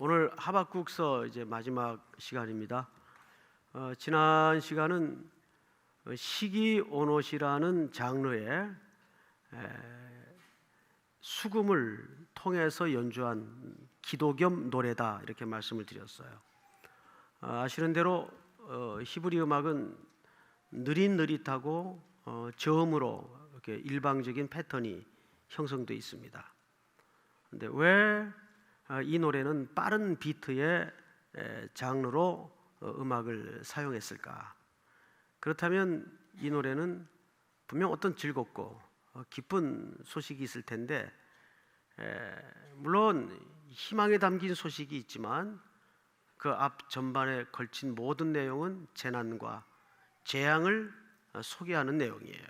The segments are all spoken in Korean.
오늘 하박국서 이제 마지막 시간입니다. 지난 시간은 시기오롯이라는 장르의 수금을 통해서 연주한 기도 겸 노래다 이렇게 말씀을 드렸어요. 아시는 대로 히브리 음악은 느릿느릿하고 저음으로 이렇게 일방적인 패턴이 형성되어 있습니다. 근데 왜 이 노래는 빠른 비트의 장르로 음악을 사용했을까? 그렇다면 이 노래는 분명 어떤 즐겁고 기쁜 소식이 있을 텐데, 물론 희망에 담긴 소식이 있지만 그 앞 전반에 걸친 모든 내용은 재난과 재앙을 소개하는 내용이에요.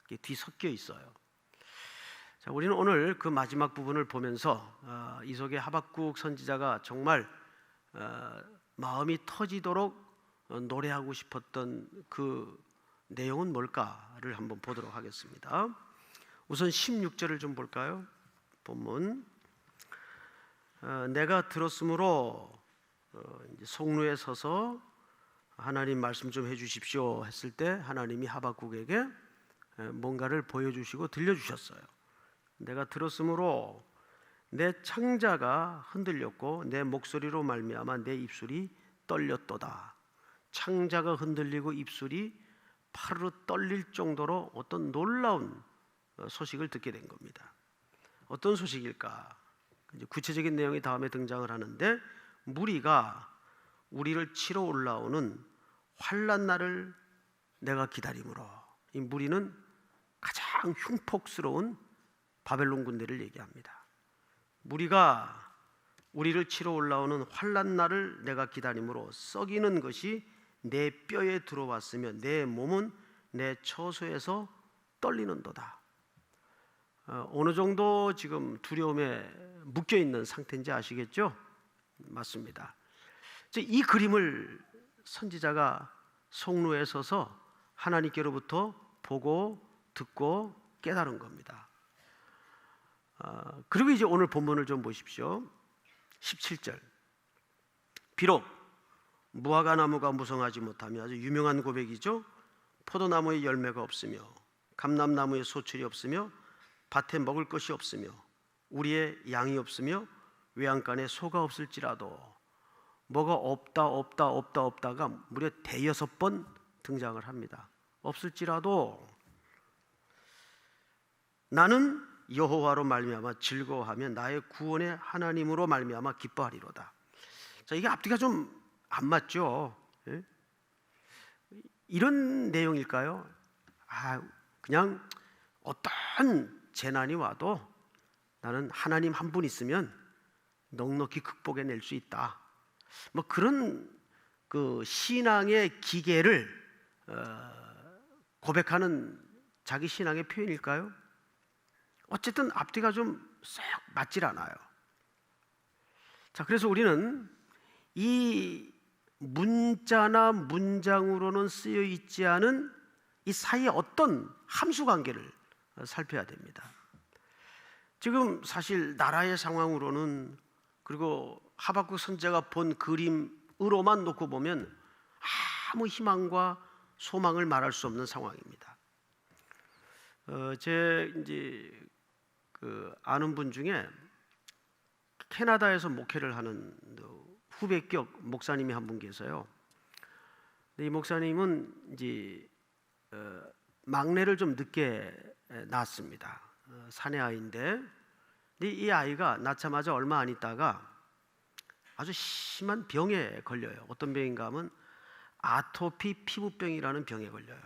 이게 뒤섞여 있어요. 자, 우리는 오늘 그 마지막 부분을 보면서 이 속에 하박국 선지자가 정말 마음이 터지도록 노래하고 싶었던 그 내용은 뭘까를 한번 보도록 하겠습니다. 우선 16절을 좀 볼까요? 본문. 내가 들었으므로 송루에 서서 하나님 말씀 좀 해주십시오 했을 때 하나님이 하박국에게 뭔가를 보여주시고 들려주셨어요. 내가 들었으므로 내 창자가 흔들렸고 내 목소리로 말미암아 내 입술이 떨렸도다. 창자가 흔들리고 입술이 파르르 떨릴 정도로 어떤 놀라운 소식을 듣게 된 겁니다. 어떤 소식일까? 구체적인 내용이 다음에 등장을 하는데, 무리가 우리를 치러 올라오는 환난 날을 내가 기다림으로. 이 무리는 가장 흉폭스러운 바벨론 군대를 얘기합니다. 무리가 우리를 치러 올라오는 환난 날을 내가 기다림으로 썩이는 것이 내 뼈에 들어왔으며 내 몸은 내 처소에서 떨리는도다. 어느 정도 지금 두려움에 묶여 있는 상태인지 아시겠죠? 맞습니다. 이 그림을 선지자가 송루에 서서 하나님께로부터 보고 듣고 깨달은 겁니다. 그리고 이제 오늘 본문을 좀 보십시오. 17절. 비록 무화과 나무가 무성하지 못하며, 아주 유명한 고백이죠. 포도나무에 열매가 없으며 감람나무에 소출이 없으며 밭에 먹을 것이 없으며 우리의 양이 없으며 외양간에 소가 없을지라도. 뭐가 없다가 무려 대여섯 번 등장을 합니다. 없을지라도 나는 여호와로 말미암아 즐거워하며 나의 구원의 하나님으로 말미암아 기뻐하리로다. 자, 이게 앞뒤가 좀 안 맞죠? 예? 이런 내용일까요? 그냥 어떤 재난이 와도 나는 하나님 한 분 있으면 넉넉히 극복해낼 수 있다. 뭐 그런 그 신앙의 기계를 고백하는 자기 신앙의 표현일까요? 어쨌든 앞뒤가 좀 썩 맞질 않아요. 자, 그래서 우리는 이 문자나 문장으로는 쓰여 있지 않은 이 사이에 어떤 함수 관계를 살펴야 됩니다. 지금 사실 나라의 상황으로는, 그리고 하박국 선지자가 본 그림으로만 놓고 보면 아무 희망과 소망을 말할 수 없는 상황입니다. 제 이제 아는 분 중에 캐나다에서 목회를 하는 후배격 목사님이 한 분 계세요. 이 목사님은 이제 막내를 좀 늦게 낳았습니다. 사내 아이인데, 이 아이가 낳자마자 얼마 안 있다가 아주 심한 병에 걸려요. 어떤 병인가 하면 아토피 피부병이라는 병에 걸려요.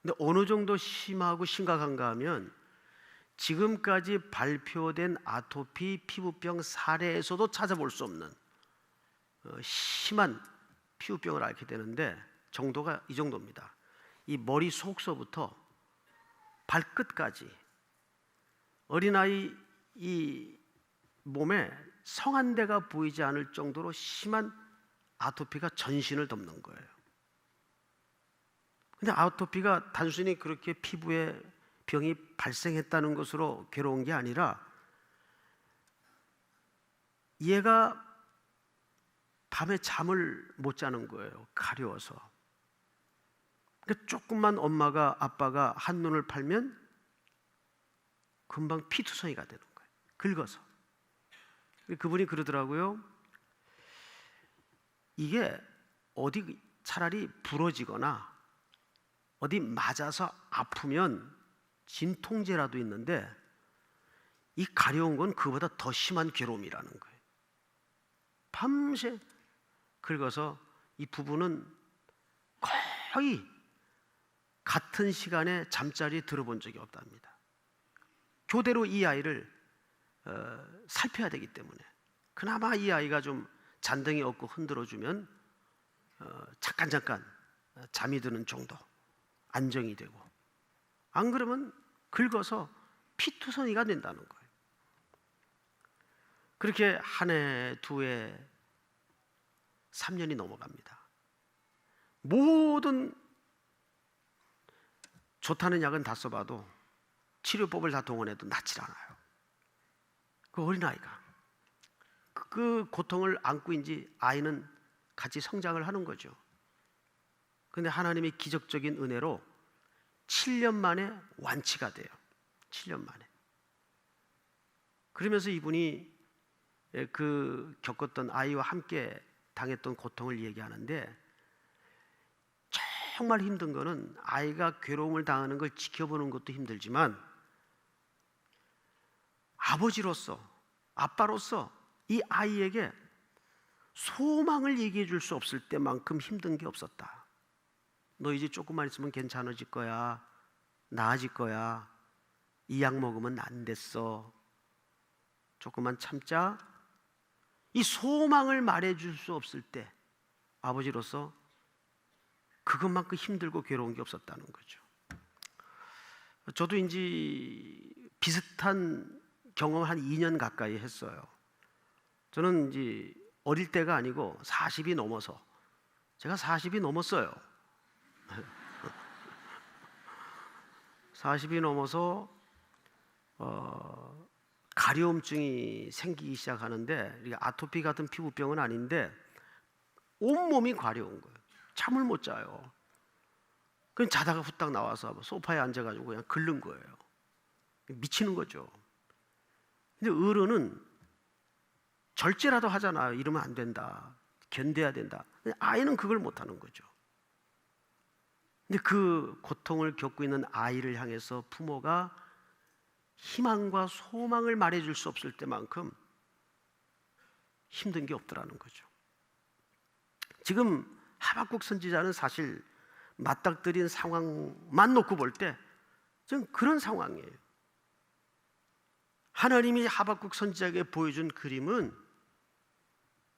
근데 어느 정도 심하고 심각한가 하면 지금까지 발표된 아토피 피부병 사례에서도 찾아볼 수 없는 심한 피부병을 앓게 되는데, 정도가 이 정도입니다. 이 머리 속서부터 발끝까지 어린아이 이 몸에 성한대가 보이지 않을 정도로 심한 아토피가 전신을 덮는 거예요. 근데 아토피가 단순히 그렇게 피부에 병이 발생했다는 것으로 괴로운 게 아니라 얘가 밤에 잠을 못 자는 거예요. 가려워서. 그러니까 조금만 엄마가 아빠가 한눈을 팔면 금방 피투성이가 되는 거예요. 긁어서. 그분이 그러더라고요. 이게 어디 차라리 부러지거나 어디 맞아서 아프면 진통제라도 있는데 이 가려운 건 그보다 더 심한 괴로움이라는 거예요. 밤새 긁어서 이 부부는 거의 같은 시간에 잠자리에 들어본 적이 없답니다. 교대로 이 아이를 살펴야 되기 때문에 그나마 이 아이가 좀 잔등이 없고 흔들어주면 잠깐 잠이 드는 정도 안정이 되고, 안 그러면 긁어서 피투성이가 된다는 거예요. 그렇게 한 해, 두 해, 3년이 넘어갑니다. 모든 좋다는 약은 다 써봐도 치료법을 다 동원해도 낫질 않아요. 그 어린아이가 그 고통을 안고 이제 아이는 같이 성장을 하는 거죠. 그런데 하나님의 기적적인 은혜로 7년 만에 완치가 돼요. 7년 만에. 그러면서 이분이 그 겪었던 아이와 함께 당했던 고통을 얘기하는데, 정말 힘든 거는 아이가 괴로움을 당하는 걸 지켜보는 것도 힘들지만 아버지로서, 아빠로서 이 아이에게 소망을 얘기해 줄 수 없을 때만큼 힘든 게 없었다. 너 이제 조금만 있으면 괜찮아질 거야. 나아질 거야. 이 약 먹으면 안 됐어. 조금만 참자. 이 소망을 말해 줄 수 없을 때 아버지로서 그것만큼 힘들고 괴로운 게 없었다는 거죠. 저도 이제 비슷한 경험 한 2년 가까이 했어요. 저는 이제 어릴 때가 아니고 40이 넘어서, 제가 40이 넘었어요. 40이 넘어서 가려움증이 생기기 시작하는데, 이게 아토피 같은 피부병은 아닌데 온몸이 가려운 거예요. 잠을 못 자요. 그냥 자다가 후딱 나와서 소파에 앉아가지고 그냥 긁는 거예요. 미치는 거죠. 근데 어른은 절제라도 하잖아요. 이러면 안 된다. 견뎌야 된다. 근데 아이는 그걸 못 하는 거죠. 근데 그 고통을 겪고 있는 아이를 향해서 부모가 희망과 소망을 말해줄 수 없을 때만큼 힘든 게 없더라는 거죠. 지금 하박국 선지자는 사실 맞닥뜨린 상황만 놓고 볼 때 좀 그런 상황이에요. 하나님이 하박국 선지자에게 보여준 그림은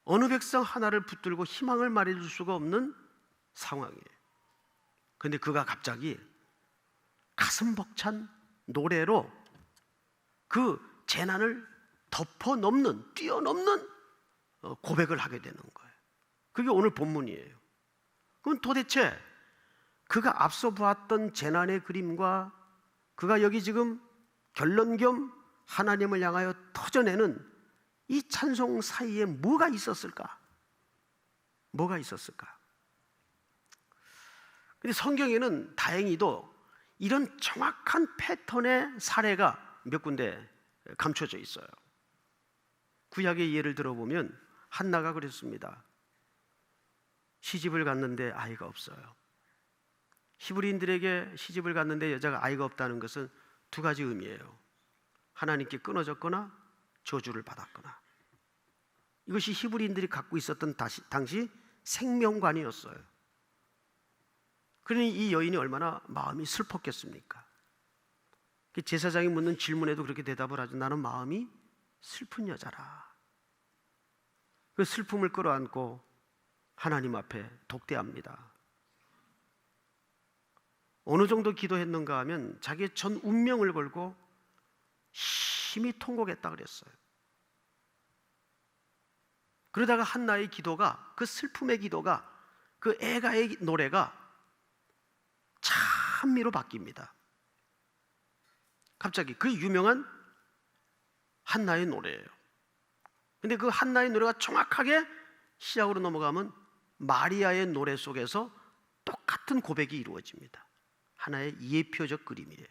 어느 백성 하나를 붙들고 희망을 말해줄 수가 없는 상황이에요. 그런데 그가 갑자기 가슴 벅찬 노래로 그 재난을 덮어넘는, 뛰어넘는 고백을 하게 되는 거예요. 그게 오늘 본문이에요. 그럼 도대체 그가 앞서 보았던 재난의 그림과 그가 여기 지금 결론 겸 하나님을 향하여 터져내는 이 찬송 사이에 뭐가 있었을까? 뭐가 있었을까? 근데 성경에는 다행히도 이런 정확한 패턴의 사례가 몇 군데 감춰져 있어요. 구약의 예를 들어보면 한나가 그랬습니다. 시집을 갔는데 아이가 없어요. 히브리인들에게 시집을 갔는데 여자가 아이가 없다는 것은 두 가지 의미예요. 하나님께 끊어졌거나 저주를 받았거나. 이것이 히브리인들이 갖고 있었던 당시 생명관이었어요. 그러니 이 여인이 얼마나 마음이 슬펐겠습니까? 제사장이 묻는 질문에도 그렇게 대답을 하죠. 나는 마음이 슬픈 여자라. 그 슬픔을 끌어안고 하나님 앞에 독대합니다. 어느 정도 기도했는가 하면 자기의 전 운명을 걸고 심히 통곡했다 그랬어요. 그러다가 한나의 기도가, 그 슬픔의 기도가, 그 애가의 노래가 찬미로 바뀝니다. 갑자기 그 유명한 한나의 노래예요. 근데 그 한나의 노래가 정확하게 시작으로 넘어가면 마리아의 노래 속에서 똑같은 고백이 이루어집니다. 하나의 예표적 그림이에요.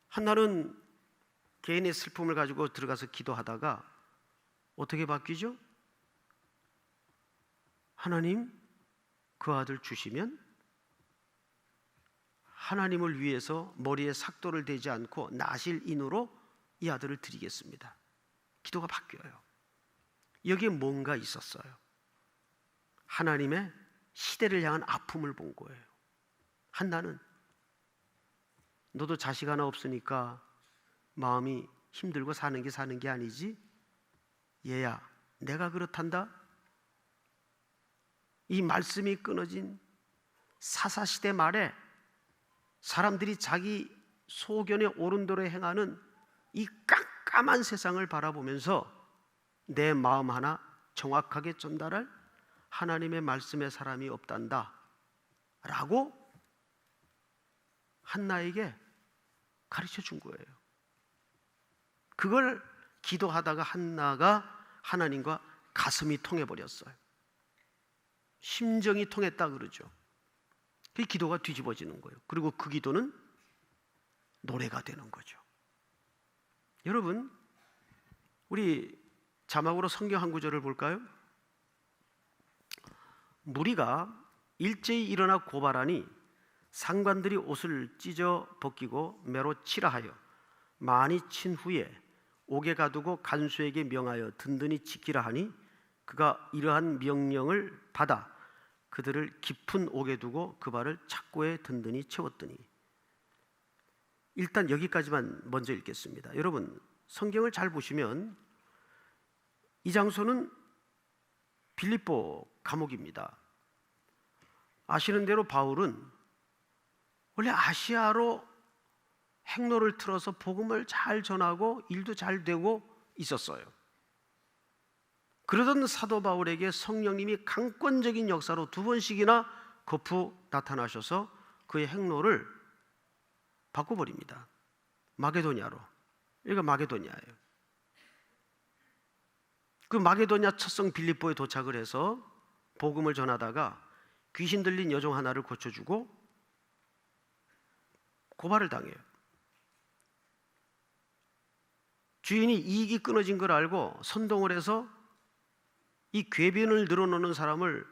한나는 개인의 슬픔을 가지고 들어가서 기도하다가 어떻게 바뀌죠? 하나님, 그 아들 주시면 하나님을 위해서 머리에 삭도를 대지 않고 나실인으로 이 아들을 드리겠습니다. 기도가 바뀌어요. 여기에 뭔가 있었어요. 하나님의 시대를 향한 아픔을 본 거예요. 한나는 너도 자식 하나 없으니까 마음이 힘들고 사는 게 아니지? 얘야, 내가 그렇단다. 이 말씀이 끊어진 사사시대 말에 사람들이 자기 소견에 옳은 대로 행하는 이 깜깜한 세상을 바라보면서 내 마음 하나 정확하게 전달할 하나님의 말씀의 사람이 없단다 라고 한나에게 가르쳐 준 거예요. 그걸 기도하다가 한나가 하나님과 가슴이 통해버렸어요. 심정이 통했다 그러죠. 그 기도가 뒤집어지는 거예요. 그리고 그 기도는 노래가 되는 거죠. 여러분, 우리 자막으로 성경 한 구절을 볼까요? 무리가 일제히 일어나 고발하니 상관들이 옷을 찢어 벗기고 매로 치라 하여 많이 친 후에 옥에 가두고 간수에게 명하여 든든히 지키라 하니 그가 이러한 명령을 받아 그들을 깊은 옥에 두고 그 발을 착고에 든든히 채웠더니. 일단 여기까지만 먼저 읽겠습니다. 여러분, 성경을 잘 보시면 이 장소는 빌립보 감옥입니다. 아시는 대로 바울은 원래 아시아로 행로를 틀어서 복음을 잘 전하고 일도 잘 되고 있었어요. 그러던 사도 바울에게 성령님이 강권적인 역사로 2번씩이나 거푸 나타나셔서 그의 행로를 바꿔버립니다. 마게도냐로. 여기가 마게도냐예요. 그 마게도냐 첫성 빌립보에 도착을 해서 복음을 전하다가 귀신 들린 여종 하나를 고쳐주고 고발을 당해요. 주인이 이익이 끊어진 걸 알고 선동을 해서 이 궤변을 늘어놓는 사람을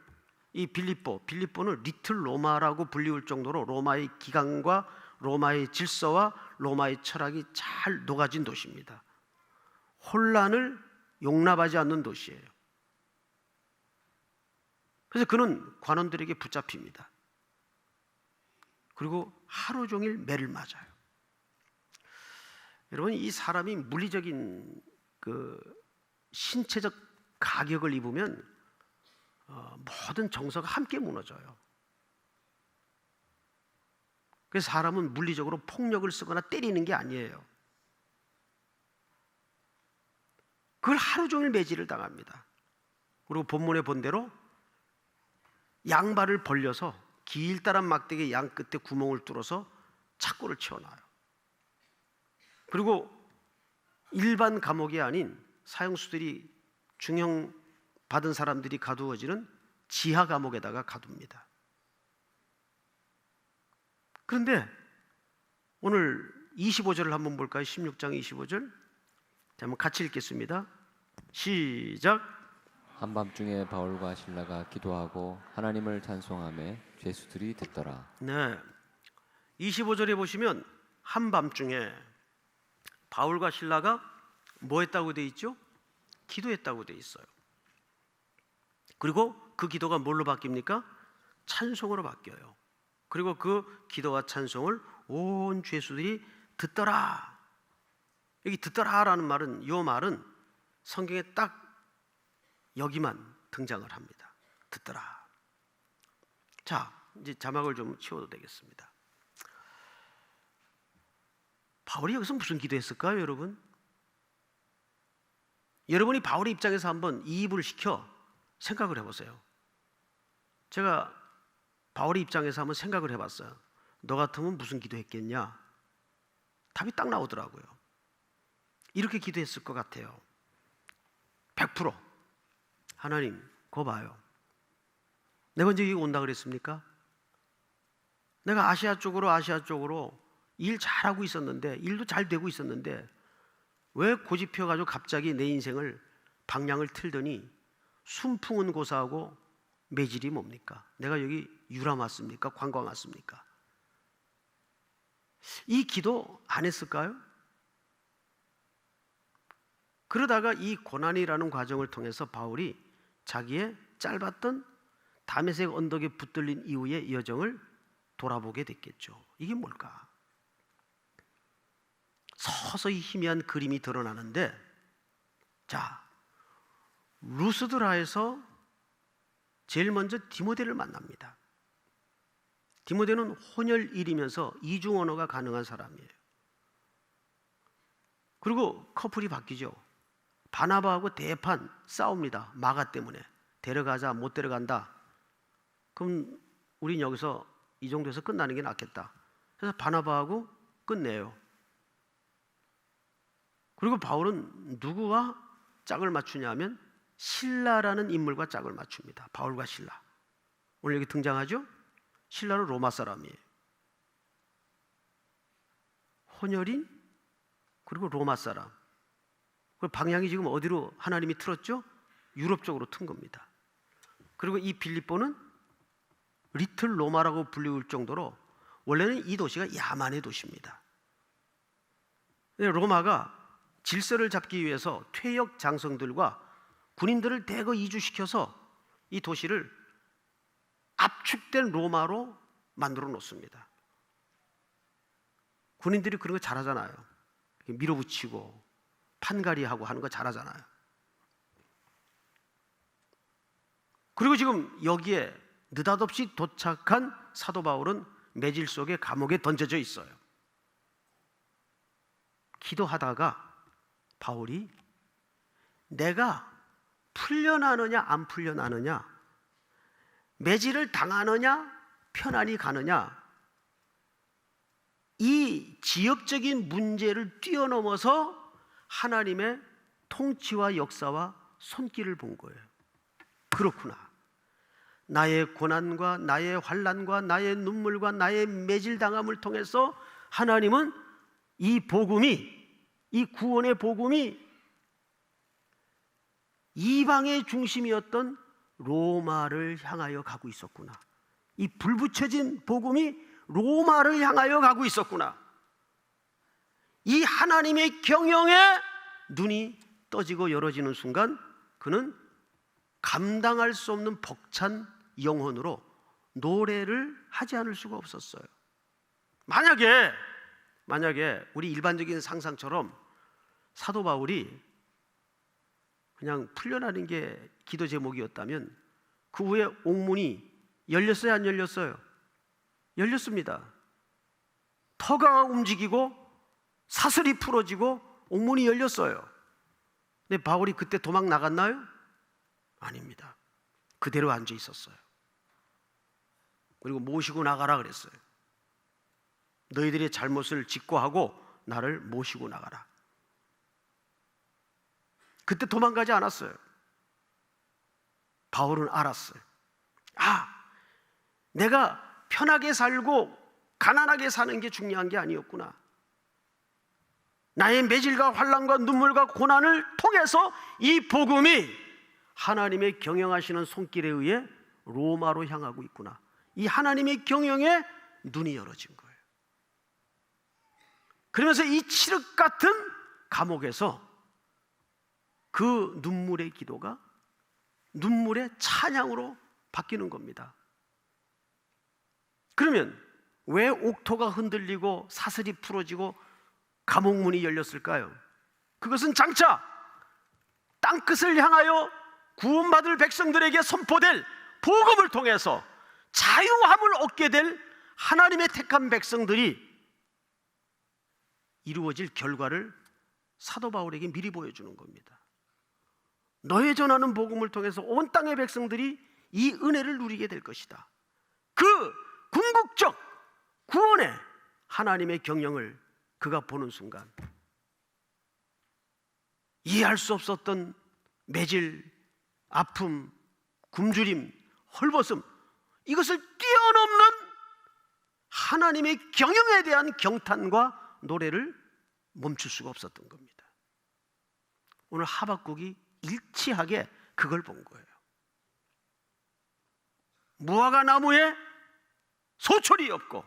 이 빌립보는 리틀 로마라고 불리울 정도로 로마의 기강과 로마의 질서와 로마의 철학이 잘 녹아진 도시입니다. 혼란을 용납하지 않는 도시예요. 그래서 그는 관원들에게 붙잡힙니다. 그리고 하루 종일 매를 맞아요. 여러분, 이 사람이 물리적인 그 신체적 가격을 입으면 모든 정서가 함께 무너져요. 그래서 사람은 물리적으로 폭력을 쓰거나 때리는 게 아니에요. 그걸 하루 종일 매질을 당합니다. 그리고 본문에 본 대로 양발을 벌려서 길다란 막대기 양 끝에 구멍을 뚫어서 착고를 채워놔요. 그리고 일반 감옥이 아닌 사형수들이 중형 받은 사람들이 가두어지는 지하 감옥에다가 가둡니다. 그런데 오늘 25절을 한번 볼까요? 16장 25절. 자, 한번 같이 읽겠습니다. 시작. 한밤중에 바울과 실라가 기도하고 하나님을 찬송하며 죄수들이 듣더라. 네, 25절에 보시면 한밤중에 바울과 실라가 뭐 했다고 돼 있죠? 기도했다고 돼 있어요. 그리고 그 기도가 뭘로 바뀝니까? 찬송으로 바뀌어요. 그리고 그 기도와 찬송을 온 죄수들이 듣더라. 여기 듣더라라는 말은, 이 말은 성경에 딱 여기만 등장을 합니다. 듣더라. 자, 이제 자막을 좀 치워도 되겠습니다. 바울이 여기서 무슨 기도했을까요, 여러분? 여러분이 바울의 입장에서 한번 이입을 시켜 생각을 해보세요. 제가 바울의 입장에서 한번 생각을 해봤어요. 너 같으면 무슨 기도했겠냐? 답이 딱 나오더라고요. 이렇게 기도했을 것 같아요. 100%. 하나님, 거 봐요. 내가 언제 여기 온다 그랬습니까? 내가 아시아 쪽으로 일 잘하고 있었는데, 일도 잘 되고 있었는데 왜 고집 피워가지고 갑자기 내 인생을 방향을 틀더니 순풍은 고사하고 매질이 뭡니까? 내가 여기 유람 왔습니까? 관광 왔습니까? 이 기도 안 했을까요? 그러다가 이 고난이라는 과정을 통해서 바울이 자기의 짧았던 다메섹 언덕에 붙들린 이후의 여정을 돌아보게 됐겠죠. 이게 뭘까? 서서히 희미한 그림이 드러나는데, 자, 루스드라에서 제일 먼저 디모데를 만납니다. 디모데는 혼혈일이면서 이중 언어가 가능한 사람이에요. 그리고 커플이 바뀌죠. 바나바하고 대판 싸웁니다. 마가 때문에. 데려가자, 못 데려간다. 그럼 우린 여기서 이 정도에서 끝나는 게 낫겠다. 그래서 바나바하고 끝내요. 그리고 바울은 누구와 짝을 맞추냐면 실라라는 인물과 짝을 맞춥니다. 바울과 실라. 오늘 여기 등장하죠? 실라는 로마 사람이에요. 혼혈인 그리고 로마 사람. 그 방향이 지금 어디로 하나님이 틀었죠? 유럽 쪽으로 튼 겁니다. 그리고 이 빌립보는 리틀 로마라고 불리울 정도로 원래는 이 도시가 야만의 도시입니다. 로마가 질서를 잡기 위해서 퇴역 장성들과 군인들을 대거 이주시켜서 이 도시를 압축된 로마로 만들어 놓습니다. 군인들이 그런 거 잘하잖아요. 밀어붙이고 판가리하고 하는 거 잘하잖아요. 그리고 지금 여기에 느닷없이 도착한 사도 바울은 매질 속에 감옥에 던져져 있어요. 기도하다가 바울이 내가 풀려나느냐 안 풀려나느냐, 매질을 당하느냐 편안히 가느냐, 이 지역적인 문제를 뛰어넘어서 하나님의 통치와 역사와 손길을 본 거예요. 그렇구나. 나의 고난과 나의 환난과 나의 눈물과 나의 매질당함을 통해서 하나님은 이 복음이, 이 구원의 복음이 이방의 중심이었던 로마를 향하여 가고 있었구나. 이 불붙여진 복음이 로마를 향하여 가고 있었구나. 이 하나님의 경영에 눈이 떠지고 열어지는 순간 그는 감당할 수 없는 벅찬 영혼으로 노래를 하지 않을 수가 없었어요. 만약에 우리 일반적인 상상처럼 사도 바울이 그냥 풀려나는 게 기도 제목이었다면 그 후에 옥문이 열렸어요, 안 열렸어요? 열렸습니다. 터가 움직이고 사슬이 풀어지고 옥문이 열렸어요. 근데 바울이 그때 도망 나갔나요? 아닙니다. 그대로 앉아 있었어요. 그리고 모시고 나가라 그랬어요. 너희들의 잘못을 직고하고 나를 모시고 나가라. 그때 도망가지 않았어요. 바울은 알았어요. 내가 편하게 살고 가난하게 사는 게 중요한 게 아니었구나. 나의 매질과 환난과 눈물과 고난을 통해서 이 복음이 하나님의 경영하시는 손길에 의해 로마로 향하고 있구나. 이 하나님의 경영에 눈이 열어진 거예요. 그러면서 이 칠흑 같은 감옥에서 그 눈물의 기도가 눈물의 찬양으로 바뀌는 겁니다. 그러면 왜 옥토가 흔들리고 사슬이 풀어지고 감옥문이 열렸을까요? 그것은 장차 땅끝을 향하여 구원받을 백성들에게 선포될 복음을 통해서 자유함을 얻게 될 하나님의 택한 백성들이 이루어질 결과를 사도 바울에게 미리 보여주는 겁니다. 너의 전하는 복음을 통해서 온 땅의 백성들이 이 은혜를 누리게 될 것이다. 그 궁극적 구원의 하나님의 경영을 그가 보는 순간 이해할 수 없었던 매질, 아픔, 굶주림, 헐벗음, 이것을 뛰어넘는 하나님의 경영에 대한 경탄과 노래를 멈출 수가 없었던 겁니다. 오늘 하박국이 일치하게 그걸 본 거예요. 무화과 나무에 소철이 없고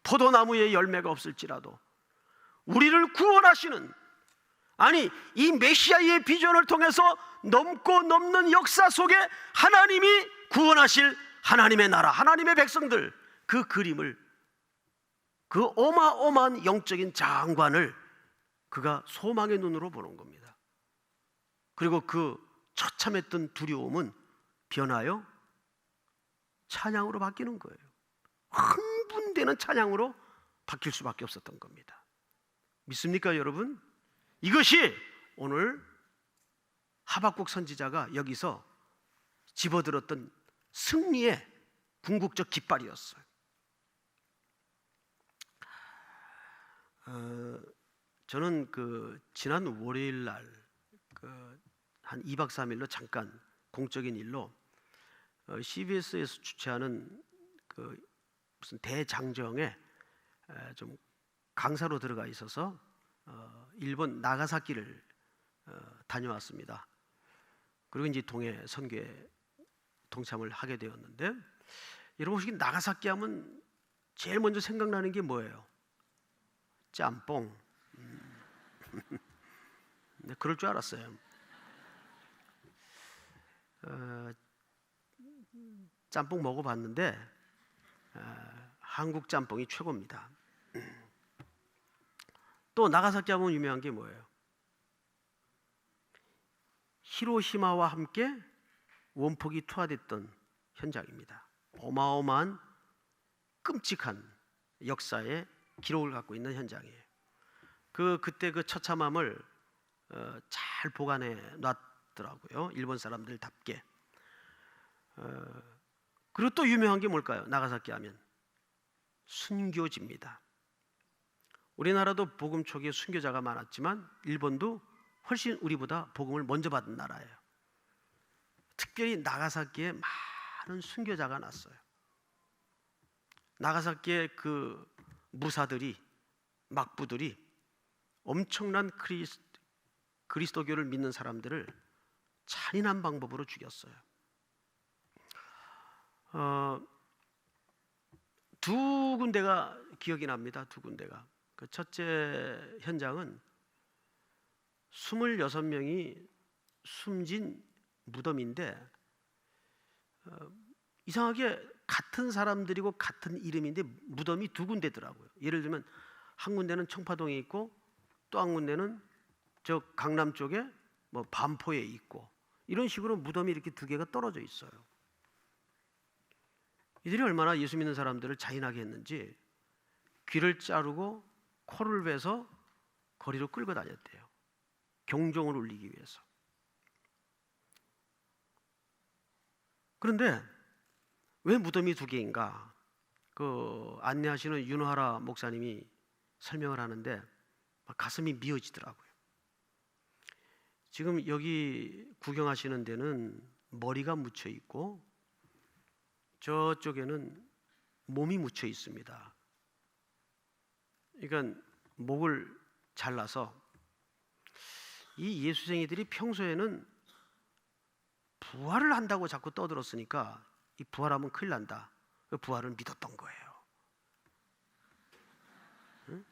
포도나무에 열매가 없을지라도 우리를 구원하시는, 아니 이 메시아의 비전을 통해서 넘고 넘는 역사 속에 하나님이 구원하실 하나님의 나라, 하나님의 백성들, 그 그림을, 그 어마어마한 영적인 장관을 그가 소망의 눈으로 보는 겁니다. 그리고 그 처참했던 두려움은 변하여 찬양으로 바뀌는 거예요. 흥분되는 찬양으로 바뀔 수밖에 없었던 겁니다. 믿습니까, 여러분? 이것이 오늘 하박국 선지자가 여기서 집어들었던 승리의 궁극적 깃발이었어요. 저는 지난 월요일 날 한 2박 3일로 잠깐 공적인 일로 CBS에서 주최하는 무슨 대장정에 좀 강사로 들어가 있어서 일본 나가사키를 다녀왔습니다. 그리고 이제 동해 선교에 동참을 하게 되었는데, 여러분 혹시 나가사키 하면 제일 먼저 생각나는 게 뭐예요? 짬뽕. 네, 그럴 줄 알았어요. 짬뽕 먹어봤는데 한국 짬뽕이 최고입니다. 또 나가사키 하면 유명한 게 뭐예요? 히로시마와 함께 원폭이 투하됐던 현장입니다. 어마어마한 끔찍한 역사의 기록을 갖고 있는 현장이에요. 그때 그 처참함을 잘 보관해 놨더라고요, 일본 사람들답게. 그리고 또 유명한 게 뭘까요? 나가사키 하면 순교지입니다. 우리나라도 복음 초기에 순교자가 많았지만 일본도 훨씬 우리보다 복음을 먼저 받은 나라예요. 특별히 나가사키에 많은 순교자가 났어요. 나가사키의 그 무사들이, 막부들이 엄청난 그리스도교를 믿는 사람들을 잔인한 방법으로 죽였어요. 두 군데가 기억이 납니다. 두 군데가. 그 첫째 현장은 26명이 숨진 무덤인데, 이상하게 같은 사람들이고 같은 이름인데 무덤이 두 군데더라고요. 예를 들면 한 군데는 청파동에 있고 또 한 군데는 저 강남 쪽에 뭐 반포에 있고, 이런 식으로 무덤이 이렇게 두 개가 떨어져 있어요. 이들이 얼마나 예수 믿는 사람들을 잔인하게 했는지 귀를 자르고 코를 베서 거리로 끌고 다녔대요. 경종을 울리기 위해서. 그런데 왜 무덤이 두 개인가? 안내하시는 윤화라 목사님이 설명을 하는데 가슴이 미어지더라고요. 지금 여기 구경하시는 데는 머리가 묻혀 있고 저쪽에는 몸이 묻혀 있습니다. 그러니까 목을 잘라서 이 예수쟁이들이 평소에는 부활을 한다고 자꾸 떠들었으니까 이 부활하면 큰일 난다, 그 부활을 믿었던 거예요. 응?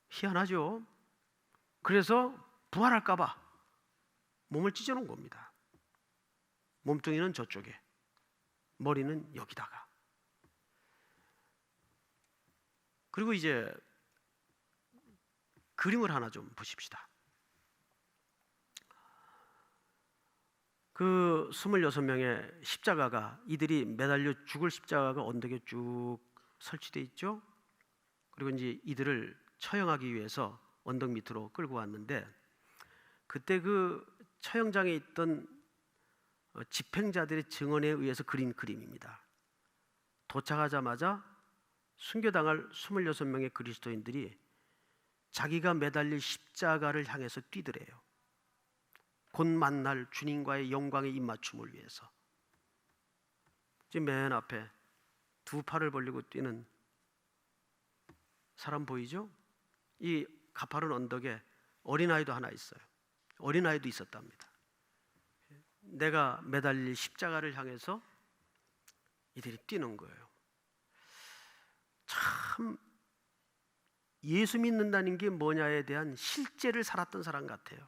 희한하죠? 그래서 부활할까 봐 몸을 찢어놓은 겁니다. 몸뚱이는 저쪽에, 머리는 여기다가. 그리고 이제 그림을 하나 좀 보십시다. 그 26명의 십자가가, 이들이 매달려 죽을 십자가가 언덕에 쭉 설치되어 있죠. 그리고 이제 이들을 처형하기 위해서 언덕 밑으로 끌고 왔는데, 그때 그 처형장에 있던 집행자들의 증언에 의해서 그린 그림입니다. 도착하자마자 순교당할 26명의 그리스도인들이 자기가 매달릴 십자가를 향해서 뛰더래요. 곧 만날 주님과의 영광의 입맞춤을 위해서. 지금 맨 앞에 두 팔을 벌리고 뛰는 사람 보이죠? 이 가파른 언덕에 어린아이도 하나 있어요. 어린아이도 있었답니다. 내가 매달릴 십자가를 향해서 이들이 뛰는 거예요. 참 예수 믿는다는 게 뭐냐에 대한 실제를 살았던 사람 같아요.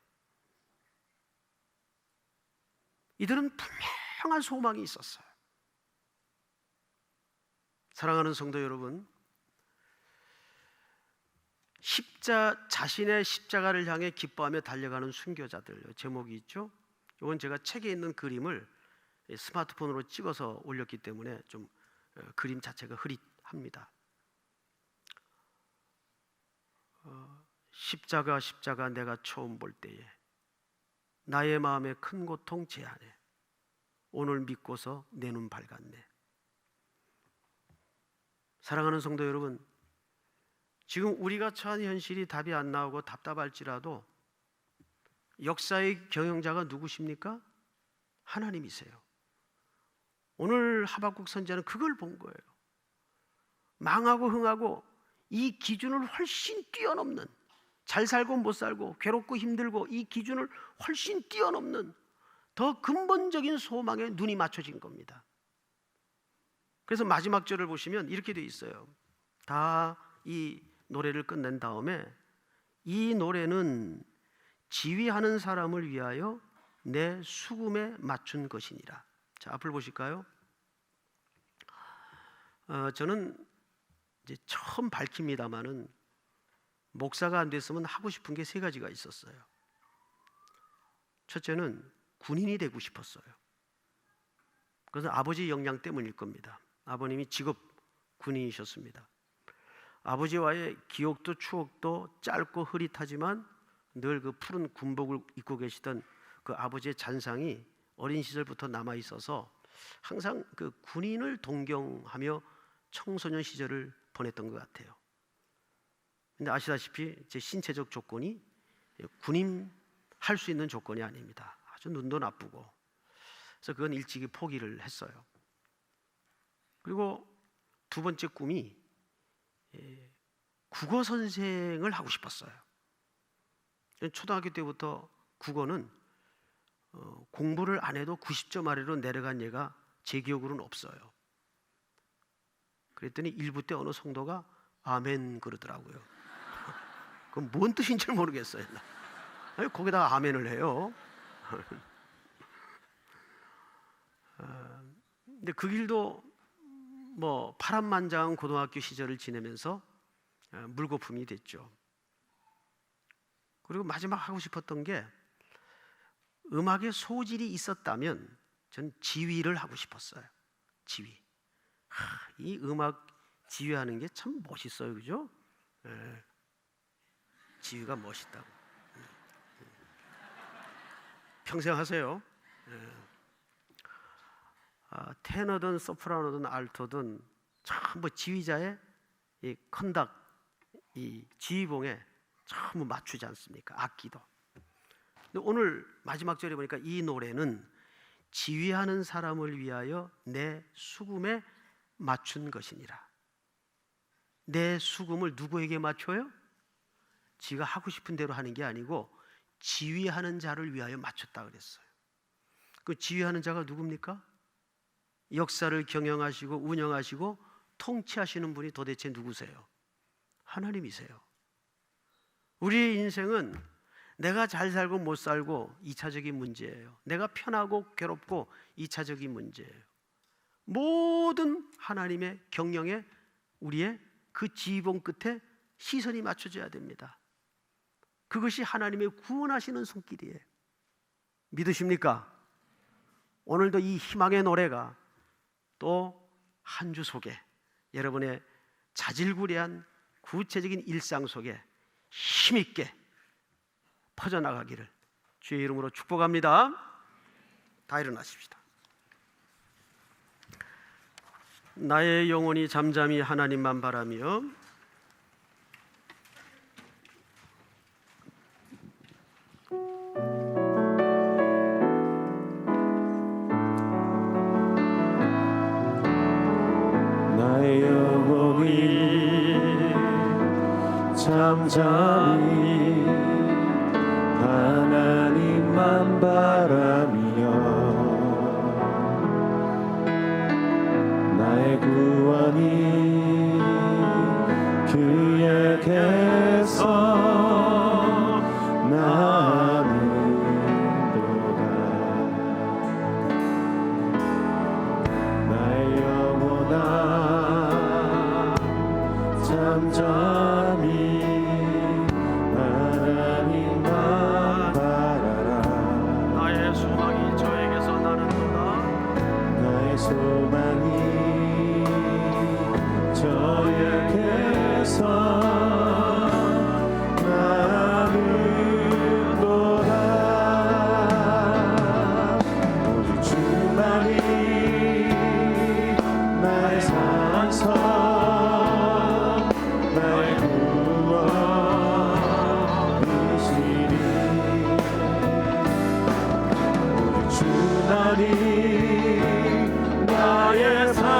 이들은 분명한 소망이 있었어요. 사랑하는 성도 여러분, 자신의 십자가를 향해 기뻐하며 달려가는 순교자들, 제목이 있죠. 이건 제가 책에 있는 그림을 스마트폰으로 찍어서 올렸기 때문에 좀 그림 자체가 흐릿합니다. 십자가 내가 처음 볼 때에 나의 마음에 큰 고통 제하네. 오늘 믿고서 내 눈 밝았네. 사랑하는 성도 여러분, 지금 우리가 처한 현실이 답이 안 나오고 답답할지라도 역사의 경영자가 누구십니까? 하나님이세요. 오늘 하박국 선지자는 그걸 본 거예요. 망하고 흥하고 이 기준을 훨씬 뛰어넘는, 잘 살고 못 살고 괴롭고 힘들고 이 기준을 훨씬 뛰어넘는 더 근본적인 소망에 눈이 맞춰진 겁니다. 그래서 마지막 절을 보시면 이렇게 돼 있어요. 다 이 노래를 끝낸 다음에 이 노래는 지휘하는 사람을 위하여 내 수금에 맞춘 것이니라. 자, 앞을 보실까요? 저는 이제 처음 밝힙니다마는 목사가 안 됐으면 하고 싶은 게 세 가지가 있었어요. 첫째는 군인이 되고 싶었어요. 그것은 아버지 영향 때문일 겁니다. 아버님이 직업 군인이셨습니다. 아버지와의 기억도 추억도 짧고 흐릿하지만 늘 그 푸른 군복을 입고 계시던 그 아버지의 잔상이 어린 시절부터 남아 있어서 항상 그 군인을 동경하며 청소년 시절을 보냈던 것 같아요. 근데 아시다시피 제 신체적 조건이 군인 할 수 있는 조건이 아닙니다. 아주 눈도 나쁘고. 그래서 그건 일찍이 포기를 했어요. 그리고 두 번째 꿈이 국어 선생을 하고 싶었어요. 초등학교 때부터 국어는 공부를 안 해도 90점 아래로 내려간 예가 제 기억으로는 없어요. 그랬더니 1부 때 어느 성도가 아멘 그러더라고요. 그건 뭔 뜻인지 모르겠어요. 아니, 거기다가 아멘을 해요. 근데 그 길도 뭐 파란만장한 고등학교 시절을 지내면서 물거품이 됐죠. 그리고 마지막 하고 싶었던 게 음악에 소질이 있었다면 전 지휘를 하고 싶었어요. 지휘. 이 음악 지휘하는 게 참 멋있어요, 그죠? 지휘가 멋있다고. 평생 하세요. 테너든 소프라노든 알토든 전부 지휘자의 이 컨닥, 이 지휘봉에 전부 맞추지 않습니까? 악기도. 근데 오늘 마지막 절에 보니까 이 노래는 지휘하는 사람을 위하여 내 수금에 맞춘 것이니라. 내 수금을 누구에게 맞춰요? 지가 하고 싶은 대로 하는 게 아니고 지휘하는 자를 위하여 맞췄다 그랬어요. 그 지휘하는 자가 누굽니까? 역사를 경영하시고 운영하시고 통치하시는 분이 도대체 누구세요? 하나님이세요. 우리의 인생은 내가 잘 살고 못 살고 2차적인 문제예요. 내가 편하고 괴롭고 2차적인 문제예요. 모든 하나님의 경영에 우리의 그 지휘봉 끝에 시선이 맞춰져야 됩니다. 그것이 하나님의 구원하시는 손길이에요. 믿으십니까? 오늘도 이 희망의 노래가 또 한 주 속에 여러분의 자질구레한 구체적인 일상 속에 힘있게 퍼져나가기를 주의 이름으로 축복합니다. 다 일어나십시다. 나의 영혼이 잠잠히 하나님만 바라며 나의 영혼이 잠잠히 하나님만 바라며 나의 구원이 그에게서 나는도다. 나의 영혼아 잠잠히 하나님만 바라라. 나의 소망이 저에게서 나는도다. 나의 소망이 저에게서 나는도다. 오직 주만이 나의 산성 나의 구원이시니 오직 주만이 나의 산성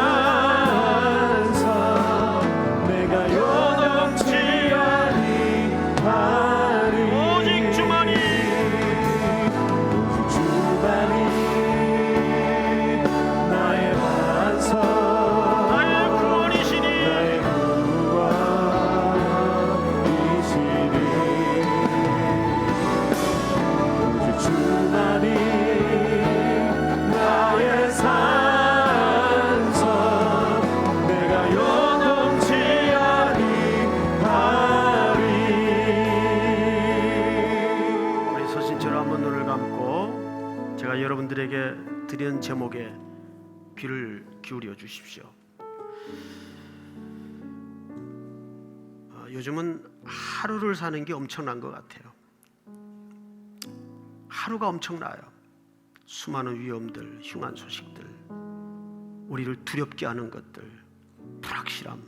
내가 요동치 아니하리. 오직 주만이 오직 주만이 나의 반석 나의 구원이시니 나의 구원이시니 오직 주만이 나의 산성 내가 요동치 아니하리. 우리 서신처럼 한번 눈을 감고 제가 여러분들에게 드리는 제목에 귀를 기울여 주십시오. 요즘은 하루를 사는 게 엄청난 것 같아요. 하루가 엄청나요. 수많은 위험들, 흉한 소식들, 우리를 두렵게 하는 것들, 불확실함,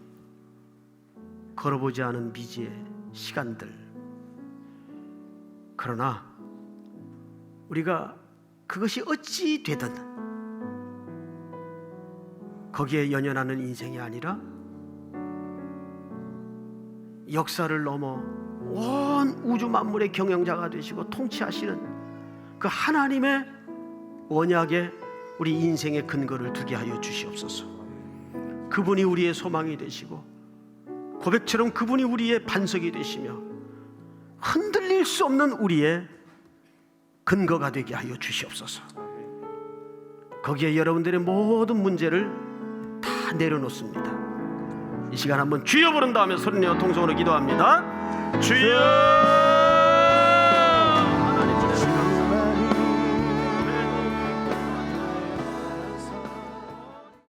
걸어보지 않은 미지의 시간들. 그러나 우리가 그것이 어찌 되든 거기에 연연하는 인생이 아니라 역사를 넘어 온 우주 만물의 경영자가 되시고 통치하시는 그 하나님의 언약에 우리 인생의 근거를 두게 하여 주시옵소서. 그분이 우리의 소망이 되시고 고백처럼 그분이 우리의 반석이 되시며 흔들릴 수 없는 우리의 근거가 되게 하여 주시옵소서. 거기에 여러분들의 모든 문제를 다 내려놓습니다. 이 시간 한번 주여 부른 다음에 소리내어 통성으로 기도합니다. 주여!